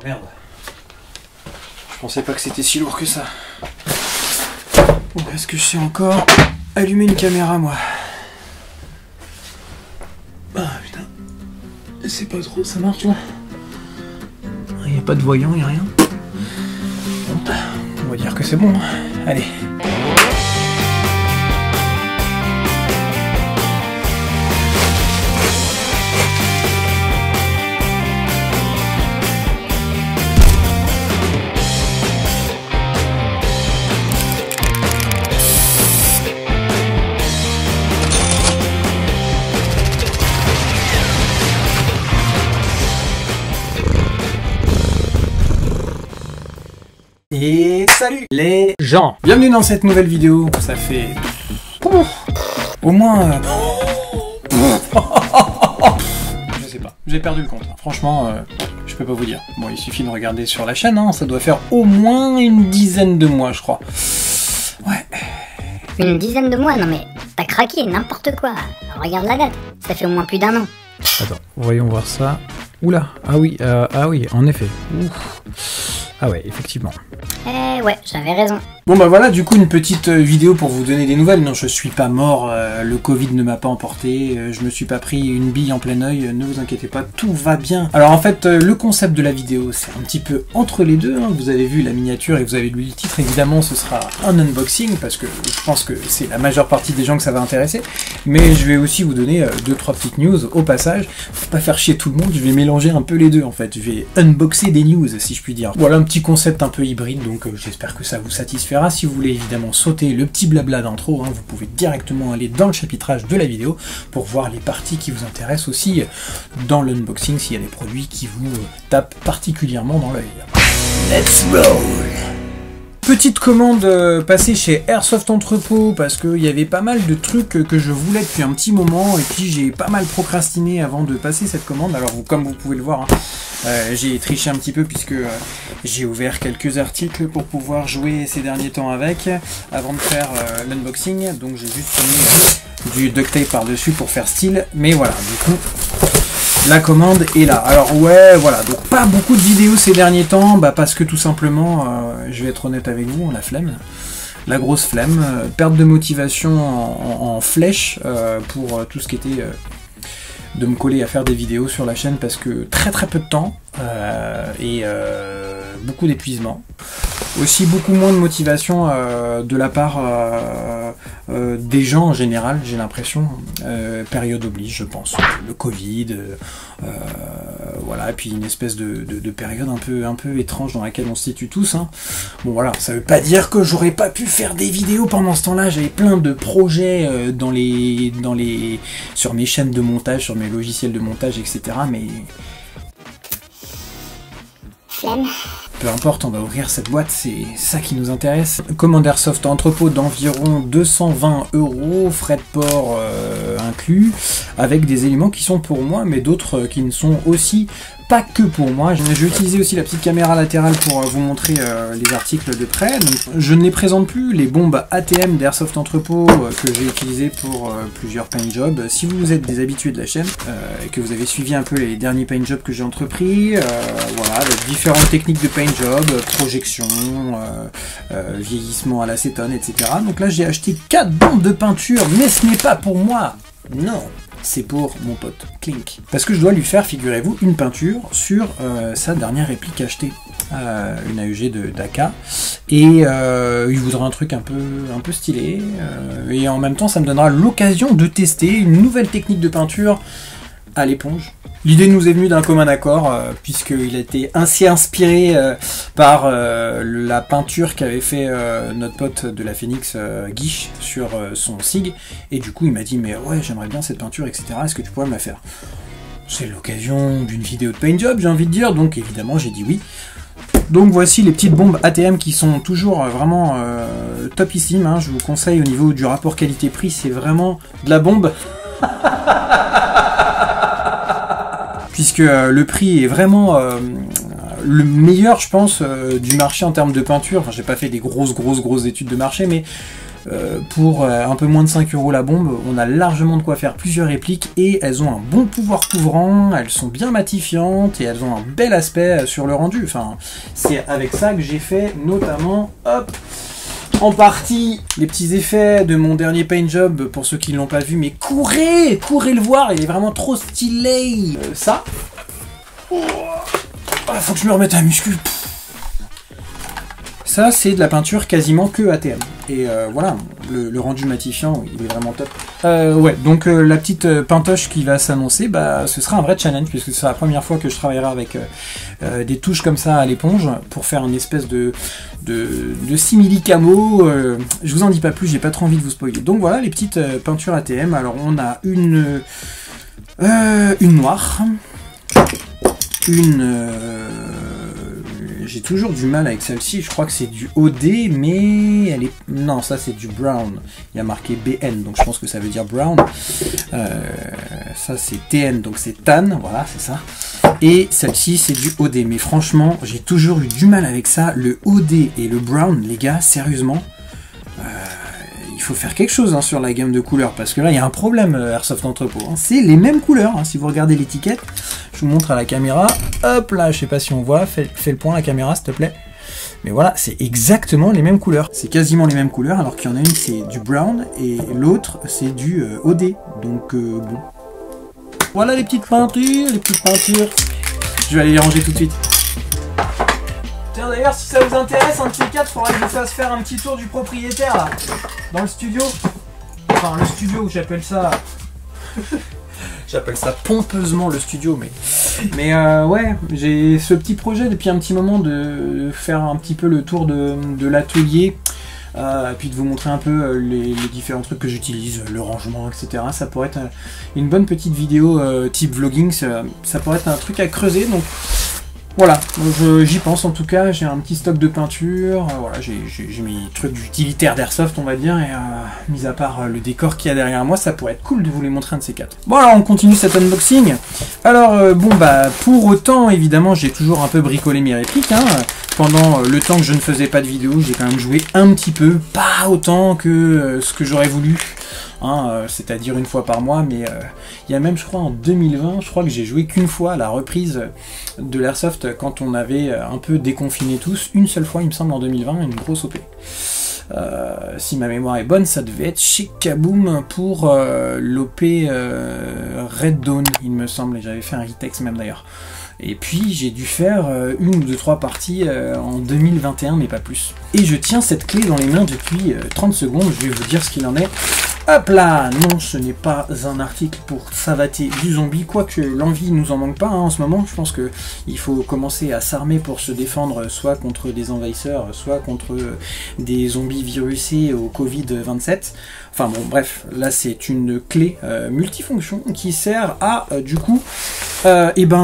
Merde. Je pensais pas que c'était si lourd que ça. Bon, est-ce que je sais encore allumer une caméra, moi? Ah putain. C'est pas trop, ça marche là? Il n'y a pas de voyant, il n'y a rien. Bon, on va dire que c'est bon. Allez. Et salut les gens! Bienvenue dans cette nouvelle vidéo. Ça fait... au moins... je sais pas, j'ai perdu le compte. Franchement, je peux pas vous dire. Bon, il suffit de regarder sur la chaîne, hein. Ça doit faire au moins une dizaine de mois, je crois. Ouais. Une dizaine de mois? Non mais, t'as craqué, n'importe quoi. Regarde la date, ça fait au moins plus d'un an. Attends, voyons voir ça. Oula, ah oui, en effet. Ouf. Ah ouais, effectivement. Eh ouais, j'avais raison. Bon bah voilà, du coup une petite vidéo pour vous donner des nouvelles. Non, je suis pas mort, le Covid ne m'a pas emporté, je me suis pas pris une bille en plein œil, ne vous inquiétez pas, tout va bien. Alors en fait, le concept de la vidéo, c'est un petit peu entre les deux, hein. Vous avez vu la miniature et vous avez lu le titre, évidemment ce sera un unboxing, parce que je pense que c'est la majeure partie des gens que ça va intéresser, mais je vais aussi vous donner 2-3 petites news au passage. Faut pas faire chier tout le monde, je vais mélanger un peu les deux en fait, je vais unboxer des news si je puis dire. Voilà un petit concept un peu hybride, donc j'espère que ça vous satisfera. Si vous voulez évidemment sauter le petit blabla d'intro, hein, vous pouvez directement aller dans le chapitrage de la vidéo pour voir les parties qui vous intéressent aussi dans l'unboxing, s'il y a des produits qui vous tapent particulièrement dans l'œil. Let's roll! Petite commande passée chez Airsoft Entrepôt parce qu'il y avait pas mal de trucs que je voulais depuis un petit moment et puis j'ai pas mal procrastiné avant de passer cette commande. Alors comme vous pouvez le voir, hein, j'ai triché un petit peu puisque j'ai ouvert quelques articles pour pouvoir jouer ces derniers temps avec avant de faire l'unboxing. Donc j'ai juste mis du duct tape par-dessus pour faire style. Mais voilà, du coup... la commande est là. Alors ouais, voilà, donc pas beaucoup de vidéos ces derniers temps, bah parce que tout simplement, je vais être honnête avec vous, on a la flemme. La grosse flemme, perte de motivation en flèche pour tout ce qui était de me coller à faire des vidéos sur la chaîne parce que très peu de temps et beaucoup d'épuisement. Aussi beaucoup moins de motivation de la part des gens en général, j'ai l'impression, période oblige je pense, le Covid, voilà, et puis une espèce de période un peu étrange dans laquelle on se situe tous, hein. Bon voilà, ça veut pas dire que j'aurais pas pu faire des vidéos pendant ce temps-là, j'avais plein de projets sur mes chaînes de montage, sur mes logiciels de montage, etc. mais... flemme. Peu importe, on va ouvrir cette boîte, c'est ça qui nous intéresse. Commande Airsoft Entrepôt d'environ 220 €, frais de port inclus, avec des éléments qui sont pour moi, mais d'autres qui ne sont aussi pas que pour moi. Je vais utiliser aussi la petite caméra latérale pour vous montrer les articles de près. Donc, je ne les présente plus, les bombes ATM d'Airsoft Entrepôt que j'ai utilisées pour plusieurs paint jobs. Si vous êtes des habitués de la chaîne et que vous avez suivi un peu les derniers paint jobs que j'ai entrepris, voilà, avec différentes techniques de paint job, projection, vieillissement à l'acétone, etc. Donc là j'ai acheté 4 bombes de peinture, mais ce n'est pas pour moi, non, c'est pour mon pote Clink. Parce que je dois lui faire, figurez-vous, une peinture sur sa dernière réplique achetée, une AEG d'AK, et il voudra un truc un peu stylé, et en même temps ça me donnera l'occasion de tester une nouvelle technique de peinture à l'éponge. L'idée nous est venue d'un commun accord, puisqu'il a été ainsi inspiré par la peinture qu'avait fait notre pote de la Phoenix, Guiche, sur son SIG, et du coup il m'a dit mais ouais j'aimerais bien cette peinture, etc. Est-ce que tu pourrais me la faire? C'est l'occasion d'une vidéo de paint job, j'ai envie de dire, donc évidemment j'ai dit oui. Donc voici les petites bombes ATM qui sont toujours vraiment topissimes, hein. Je vous conseille au niveau du rapport qualité-prix, c'est vraiment de la bombe. Puisque le prix est vraiment le meilleur, je pense, du marché en termes de peinture. Enfin, j'ai pas fait des grosses études de marché, mais pour un peu moins de 5 € la bombe, on a largement de quoi faire plusieurs répliques et elles ont un bon pouvoir couvrant, elles sont bien matifiantes et elles ont un bel aspect sur le rendu. Enfin, c'est avec ça que j'ai fait notamment, hop, en partie les petits effets de mon dernier paint job pour ceux qui ne l'ont pas vu, mais courez le voir, il est vraiment trop stylé. Ça, faut que je me remette à muscu. Ça, c'est de la peinture quasiment que ATM. Et voilà, le rendu matifiant, il est vraiment top. Ouais, donc la petite pintoche qui va s'annoncer, bah, ce sera un vrai challenge, puisque ce sera la première fois que je travaillerai avec des touches comme ça à l'éponge, pour faire une espèce de simili-camo. Je vous en dis pas plus, j'ai pas trop envie de vous spoiler. Donc voilà, les petites peintures ATM. Alors, on a une noire, j'ai toujours du mal avec celle-ci, je crois que c'est du OD, mais elle est... Non, ça c'est du brown. Il y a marqué BN, donc je pense que ça veut dire brown. Ça c'est TN, donc c'est tan, voilà, c'est ça. Et celle-ci c'est du OD, mais franchement, j'ai toujours eu du mal avec ça. Le OD et le brown, les gars, sérieusement, il faut faire quelque chose sur la gamme de couleurs, parce que là il y a un problème, Airsoft Entrepôt. C'est les mêmes couleurs, si vous regardez l'étiquette, je vous montre à la caméra, hop là, je sais pas si on voit, fais le point à la caméra s'il te plaît. Mais voilà, c'est exactement les mêmes couleurs, c'est quasiment les mêmes couleurs, alors qu'il y en a une c'est du brown et l'autre c'est du OD, donc bon. Voilà les petites peintures, je vais aller les ranger tout de suite. Tiens d'ailleurs, si ça vous intéresse, un de ces quatre, faudrait que je vous fasse faire un petit tour du propriétaire là, dans le studio. Enfin le studio, j'appelle ça... J'appelle ça pompeusement le studio, mais ouais, j'ai ce petit projet depuis un petit moment de faire un petit peu le tour de l'atelier, puis de vous montrer un peu les différents trucs que j'utilise, le rangement, etc. Ça pourrait être une bonne petite vidéo type vlogging, ça pourrait être un truc à creuser, donc voilà, j'y pense en tout cas, j'ai un petit stock de peinture, voilà, j'ai mes trucs utilitaires d'airsoft on va dire, et mis à part le décor qu'il y a derrière moi, ça pourrait être cool de vous les montrer un de ces quatre. Bon alors on continue cet unboxing. Alors bon bah pour autant évidemment j'ai toujours un peu bricolé mes répliques, pendant le temps que je ne faisais pas de vidéo, j'ai quand même joué un petit peu, pas autant que ce que j'aurais voulu. C'est-à-dire une fois par mois, mais il y a même, je crois, en 2020, je crois que j'ai joué qu'une fois à la reprise de l'Airsoft quand on avait un peu déconfiné tous, une seule fois, il me semble, en 2020, une grosse OP. Si ma mémoire est bonne, ça devait être chez Kaboom pour l'OP Red Dawn, il me semble, et j'avais fait un retexte même d'ailleurs. Et puis j'ai dû faire une ou deux, trois parties en 2021, mais pas plus. Et je tiens cette clé dans les mains depuis 30 secondes, je vais vous dire ce qu'il en est. Hop là! Non, ce n'est pas un article pour savater du zombie, quoique l'envie nous en manque pas en ce moment. Je pense qu'il faut commencer à s'armer pour se défendre soit contre des envahisseurs, soit contre des zombies virusés au Covid-27. Enfin bon, bref, là c'est une clé multifonction qui sert à, du coup,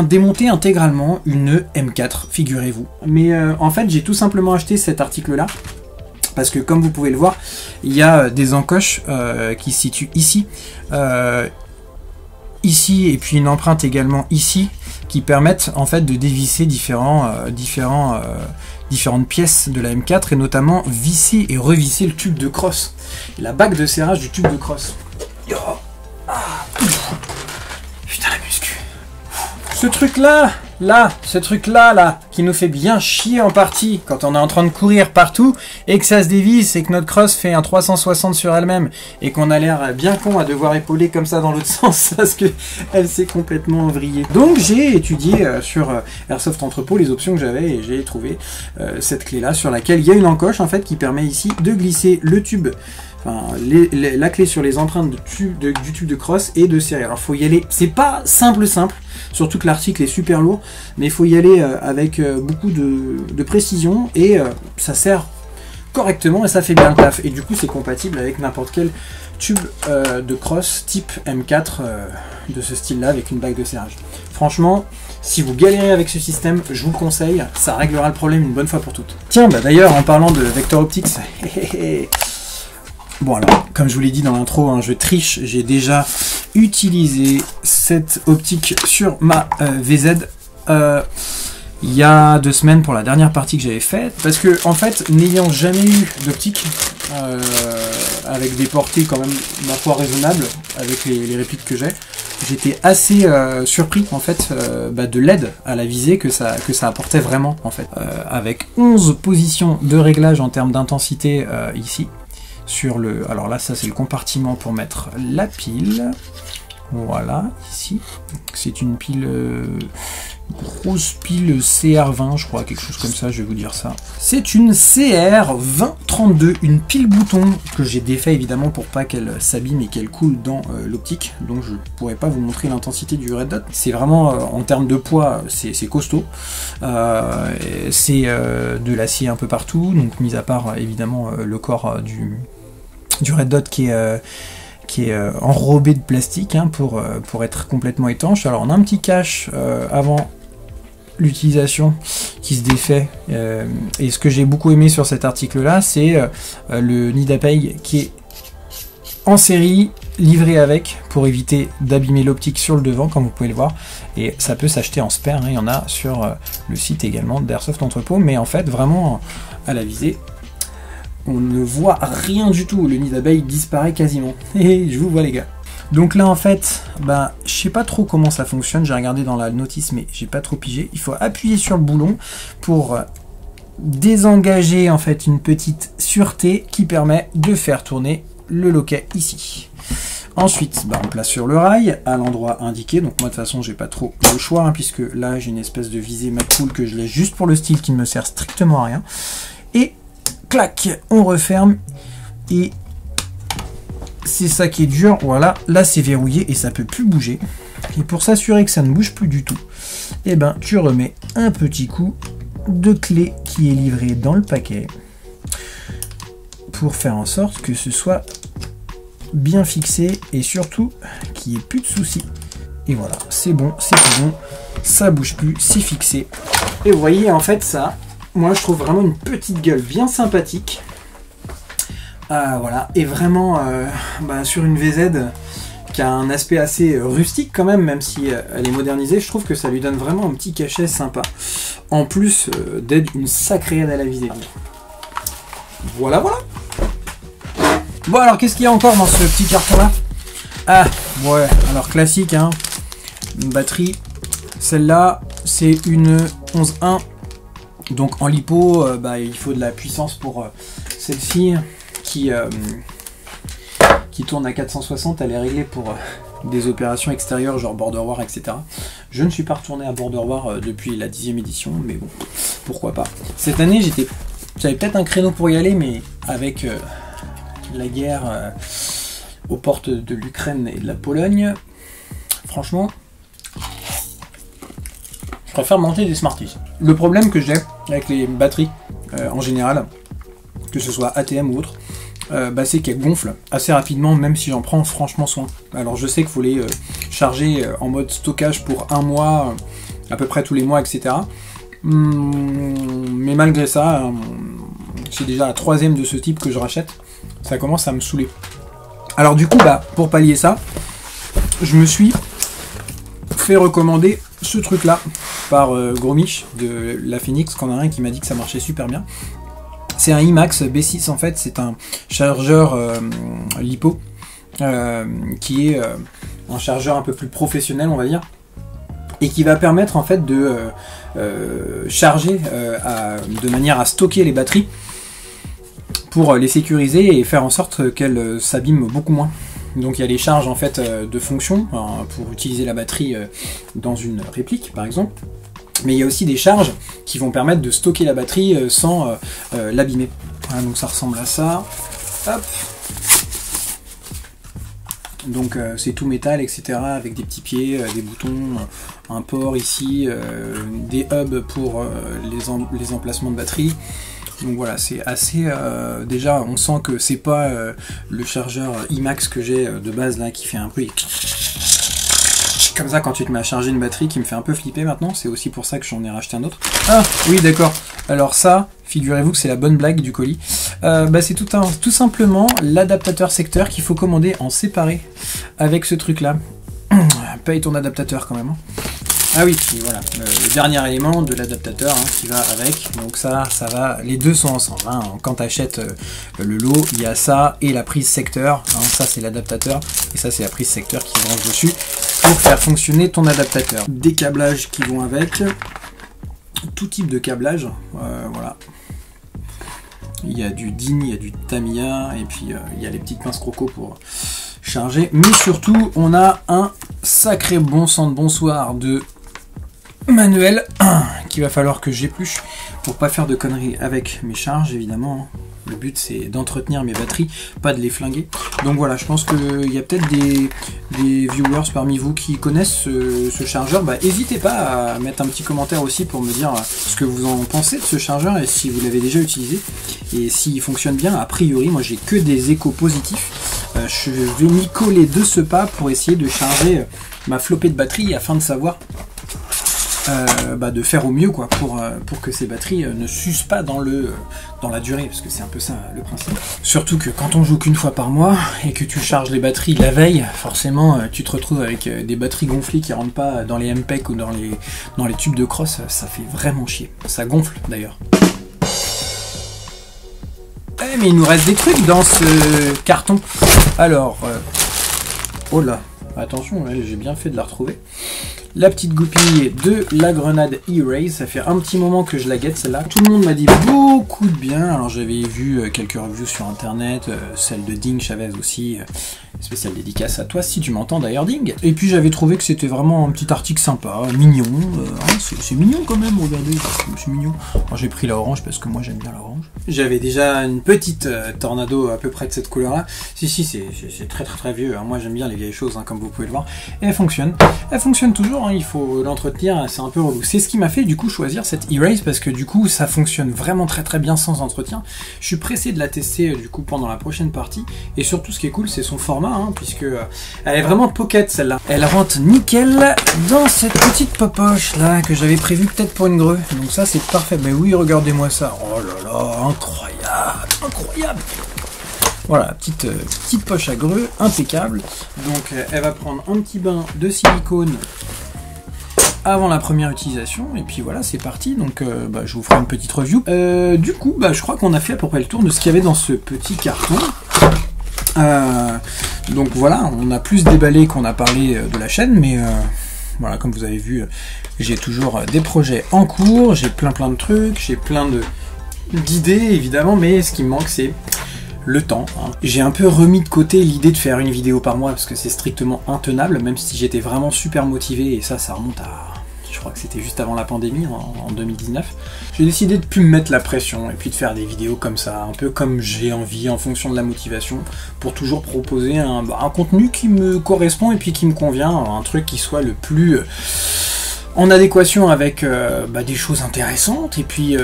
démonter intégralement une M4, figurez-vous. Mais en fait, j'ai tout simplement acheté cet article-là, parce que comme vous pouvez le voir, il y a des encoches qui se situent ici, ici, et puis une empreinte également ici, qui permettent en fait de dévisser différentes pièces de la M4, et notamment visser et revisser le tube de crosse, la bague de serrage du tube de crosse. Yo, putain la muscu. Ce truc-là, ce truc-là, qui nous fait bien chier en partie quand on est en train de courir partout et que ça se dévisse et que notre crosse fait un 360 sur elle-même et qu'on a l'air bien con à devoir épauler comme ça dans l'autre sens parce que elle s'est complètement vrillée. Donc j'ai étudié sur Airsoft Entrepôt les options que j'avais et j'ai trouvé cette clé-là sur laquelle il y a une encoche en fait qui permet ici de glisser le tube. Enfin, la clé sur les empreintes du tube de crosse et de serrer. Alors faut y aller, c'est pas simple, surtout que l'article est super lourd, mais il faut y aller avec beaucoup de précision et ça sert correctement et ça fait bien le taf. Et du coup c'est compatible avec n'importe quel tube de crosse type M4 de ce style là avec une bague de serrage. Franchement, si vous galérez avec ce système, je vous le conseille, ça réglera le problème une bonne fois pour toutes. Tiens, bah d'ailleurs en parlant de Vector Optics, bon alors, comme je vous l'ai dit dans l'intro, je triche, j'ai déjà utilisé cette optique sur ma VZ il y a 2 semaines pour la dernière partie que j'avais faite, parce que en fait, n'ayant jamais eu d'optique, avec des portées quand même ma foi raisonnables avec les répliques que j'ai. J'étais assez surpris en fait de l'aide à la visée que ça apportait vraiment en fait. Avec 11 positions de réglage en termes d'intensité ici. Sur le, alors là ça c'est le compartiment pour mettre la pile. Voilà, ici. C'est une pile, grosse pile CR20, je crois, quelque chose comme ça, je vais vous dire ça. C'est une CR2032, une pile bouton que j'ai défait évidemment pour pas qu'elle s'abîme et qu'elle coule dans l'optique. Donc je pourrais pas vous montrer l'intensité du red dot. C'est vraiment, en termes de poids, c'est costaud. C'est de l'acier un peu partout, donc mis à part évidemment le corps du red dot qui est enrobé de plastique hein, pour être complètement étanche. Alors on a un petit cache avant l'utilisation qui se défait et ce que j'ai beaucoup aimé sur cet article là c'est le nid d'abeille qui est en série livré avec pour éviter d'abîmer l'optique sur le devant comme vous pouvez le voir, et ça peut s'acheter en spare hein. Il y en a sur le site également d'Airsoft Entrepôt, mais en fait vraiment à la visée on ne voit rien du tout, le nid d'abeille disparaît quasiment. Et je vous vois les gars. Donc là en fait, je sais pas trop comment ça fonctionne, j'ai regardé dans la notice mais j'ai pas trop pigé. Il faut appuyer sur le boulon pour désengager en fait une petite sûreté qui permet de faire tourner le loquet ici. Ensuite, on place sur le rail à l'endroit indiqué. Donc moi de toute façon j'ai pas trop le choix hein, puisque là j'ai une espèce de visée McCool que je laisse juste pour le style qui ne me sert strictement à rien. Et clac, on referme et c'est ça qui est dur. Voilà, là c'est verrouillé et ça peut plus bouger. Et pour s'assurer que ça ne bouge plus du tout, tu remets un petit coup de clé qui est livré dans le paquet pour faire en sorte que ce soit bien fixé et surtout qu'il n'y ait plus de soucis. Et voilà, c'est bon, c'est tout bon, ça bouge plus, c'est fixé. Et vous voyez en fait ça, moi je trouve vraiment une petite gueule bien sympathique. Voilà, et vraiment sur une VZ qui a un aspect assez rustique quand même si elle est modernisée, je trouve que ça lui donne vraiment un petit cachet sympa. En plus d'être une sacrée aide à la visée. Voilà, voilà. Bon alors qu'est-ce qu'il y a encore dans ce petit carton là? Ah ouais, alors classique hein, une batterie. Celle-là c'est une 11.1. Donc en lipo, il faut de la puissance pour celle-ci qui tourne à 460. Elle est réglée pour des opérations extérieures genre Border War, etc. Je ne suis pas retourné à Border War depuis la 10e édition, mais bon, pourquoi pas. Cette année, j'avais peut-être un créneau pour y aller, mais avec la guerre aux portes de l'Ukraine et de la Pologne, franchement, je préfère monter des Smarties. Le problème que j'ai avec les batteries en général, que ce soit ATM ou autre, c'est qu'elles gonflent assez rapidement, même si j'en prends franchement soin. Alors je sais qu'il faut les charger en mode stockage pour un mois, à peu près tous les mois, etc. Mais malgré ça, c'est déjà la 3e de ce type que je rachète. Ça commence à me saouler. Alors du coup, pour pallier ça, je me suis fait recommander ce truc là par Gromich de la Phoenix, qu'on a un qui m'a dit que ça marchait super bien. C'est un IMAX B6 en fait, c'est un chargeur lipo qui est un chargeur un peu plus professionnel on va dire, et qui va permettre en fait de charger de manière à stocker les batteries pour les sécuriser et faire en sorte qu'elles s'abîment beaucoup moins. Donc il y a les charges en fait de fonction pour utiliser la batterie dans une réplique par exemple, mais il y a aussi des charges qui vont permettre de stocker la batterie sans l'abîmer. Voilà, donc ça ressemble à ça. Hop. Donc c'est tout métal, etc. avec des petits pieds, des boutons, un port ici, des hubs pour les emplacements de batterie. Donc voilà, c'est assez... déjà, on sent que c'est pas le chargeur IMAX que j'ai de base là, qui fait un bruit comme ça quand tu te mets à charger une batterie, qui me fait un peu flipper maintenant. C'est aussi pour ça que j'en ai racheté un autre. Ah oui, d'accord. Alors ça, figurez-vous que c'est la bonne blague du colis. C'est tout simplement l'adaptateur secteur qu'il faut commander en séparé avec ce truc là. Paye ton adaptateur quand même. Ah oui, puis voilà, le dernier élément de l'adaptateur hein, qui va avec, donc ça va, les deux sont ensemble, hein. Quand tu achètes le lot, il y a ça et la prise secteur, hein, ça c'est l'adaptateur, et ça c'est la prise secteur qui se branche dessus, pour faire fonctionner ton adaptateur. Des câblages qui vont avec, tout type de câblage, voilà. Il y a du DIN, il y a du Tamiya, et puis il y a les petites pinces croco pour charger, mais surtout on a un sacré bon sang de bonsoir de manuel qu'il va falloir que j'épluche pour pas faire de conneries avec mes charges évidemment. Le but c'est d'entretenir mes batteries, pas de les flinguer. Donc voilà, je pense qu'il y a peut-être des viewers parmi vous qui connaissent ce chargeur. Bah n'hésitez pas à mettre un petit commentaire aussi pour me dire ce que vous en pensez de ce chargeur et si vous l'avez déjà utilisé et s'il fonctionne bien. A priori moi j'ai que des échos positifs. Je vais m'y coller de ce pas pour essayer de charger ma flopée de batterie afin de savoir de faire au mieux quoi pour que ces batteries ne s'usent pas dans la durée, parce que c'est un peu ça le principe. Surtout que quand on joue qu'une fois par mois et que tu charges les batteries la veille, forcément tu te retrouves avec des batteries gonflées qui rentrent pas dans les MPEG ou dans les tubes de cross, ça fait vraiment chier. Ça gonfle d'ailleurs. Eh mais il nous reste des trucs dans ce carton. Alors, oh là, attention, j'ai bien fait de la retrouver. La petite goupille de la grenade E-Raze, ça fait un petit moment que je la guette celle-là. Tout le monde m'a dit beaucoup de bien, alors j'avais vu quelques reviews sur internet, celle de Ding Chavez aussi, spéciale dédicace à toi si tu m'entends d'ailleurs Ding. Et puis j'avais trouvé que c'était vraiment un petit article sympa, mignon, c'est mignon quand même, regardez, c'est mignon. Alors j'ai pris la orange parce que moi j'aime bien l'orange. J'avais déjà une petite Tornado à peu près de cette couleur-là. Si c'est très vieux, hein. Moi j'aime bien les vieilles choses, hein, comme vous pouvez le voir. Et elle fonctionne toujours. Il faut l'entretenir, c'est un peu relou. C'est ce qui m'a fait du coup choisir cette E-Raze parce que du coup ça fonctionne vraiment très bien sans entretien. Je suis pressé de la tester du coup pendant la prochaine partie et surtout ce qui est cool c'est son format hein, puisque elle est vraiment pocket celle-là. Elle rentre nickel dans cette petite popoche là que j'avais prévu peut-être pour une grue. Donc ça c'est parfait. Mais oui regardez-moi ça. Oh là là, incroyable. Voilà, petite poche à grue, impeccable. Donc elle va prendre un petit bain de silicone avant la première utilisation, et puis voilà, c'est parti. Donc je vous ferai une petite review. Du coup, je crois qu'on a fait à peu près le tour de ce qu'il y avait dans ce petit carton. Donc voilà, on a plus déballé qu'on a parlé de la chaîne, mais voilà, comme vous avez vu, j'ai toujours des projets en cours, j'ai plein de trucs, j'ai plein d'idées évidemment, mais ce qui me manque c'est le temps. Hein. J'ai un peu remis de côté l'idée de faire une vidéo par mois parce que c'est strictement intenable, même si j'étais vraiment super motivé, et ça remonte à... Je crois que c'était juste avant la pandémie, en 2019. J'ai décidé de plus me mettre la pression et puis de faire des vidéos comme ça, un peu comme j'ai envie, en fonction de la motivation, pour toujours proposer un contenu qui me correspond et puis qui me convient, un truc qui soit le plus... en adéquation avec des choses intéressantes et puis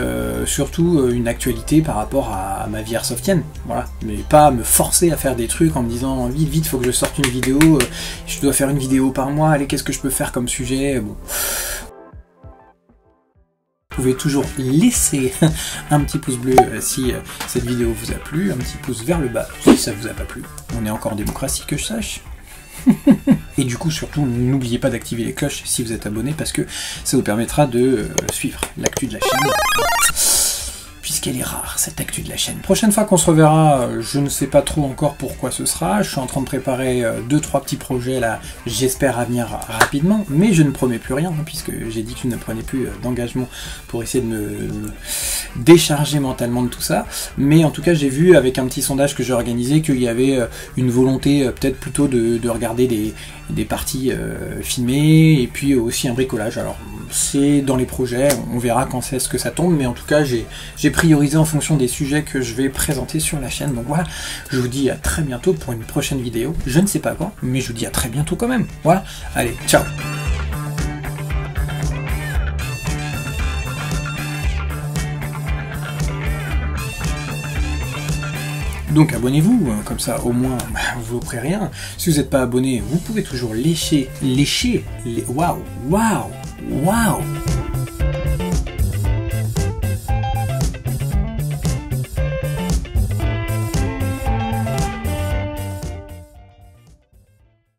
surtout une actualité par rapport à ma vie airsoftienne, voilà, mais pas me forcer à faire des trucs en me disant vite faut que je sorte une vidéo, je dois faire une vidéo par mois, allez qu'est-ce que je peux faire comme sujet, bon. Vous pouvez toujours laisser un petit pouce bleu si cette vidéo vous a plu, un petit pouce vers le bas si ça vous a pas plu, on est encore en démocratie que je sache. Et du coup surtout n'oubliez pas d'activer les cloches si vous êtes abonné parce que ça vous permettra de suivre l'actu de la chaîne puisqu'elle est rare cette actu de la chaîne. Prochaine fois qu'on se reverra, je ne sais pas trop encore pourquoi ce sera, je suis en train de préparer 2-3 petits projets là, j'espère à venir rapidement, mais je ne promets plus rien hein, puisque j'ai dit que je ne prenais plus d'engagement pour essayer de me décharger mentalement de tout ça, mais en tout cas j'ai vu avec un petit sondage que j'ai organisé qu'il y avait une volonté peut-être plutôt de regarder des parties filmées et puis aussi un bricolage. Alors c'est dans les projets, on verra quand c'est ce que ça tombe, mais en tout cas j'ai priorisé en fonction des sujets que je vais présenter sur la chaîne. Donc voilà, je vous dis à très bientôt pour une prochaine vidéo, je ne sais pas quand, mais je vous dis à très bientôt quand même. Voilà, allez, ciao. Donc abonnez-vous, comme ça au moins vous ne louperez rien. Si vous n'êtes pas abonné, vous pouvez toujours lécher les... Waouh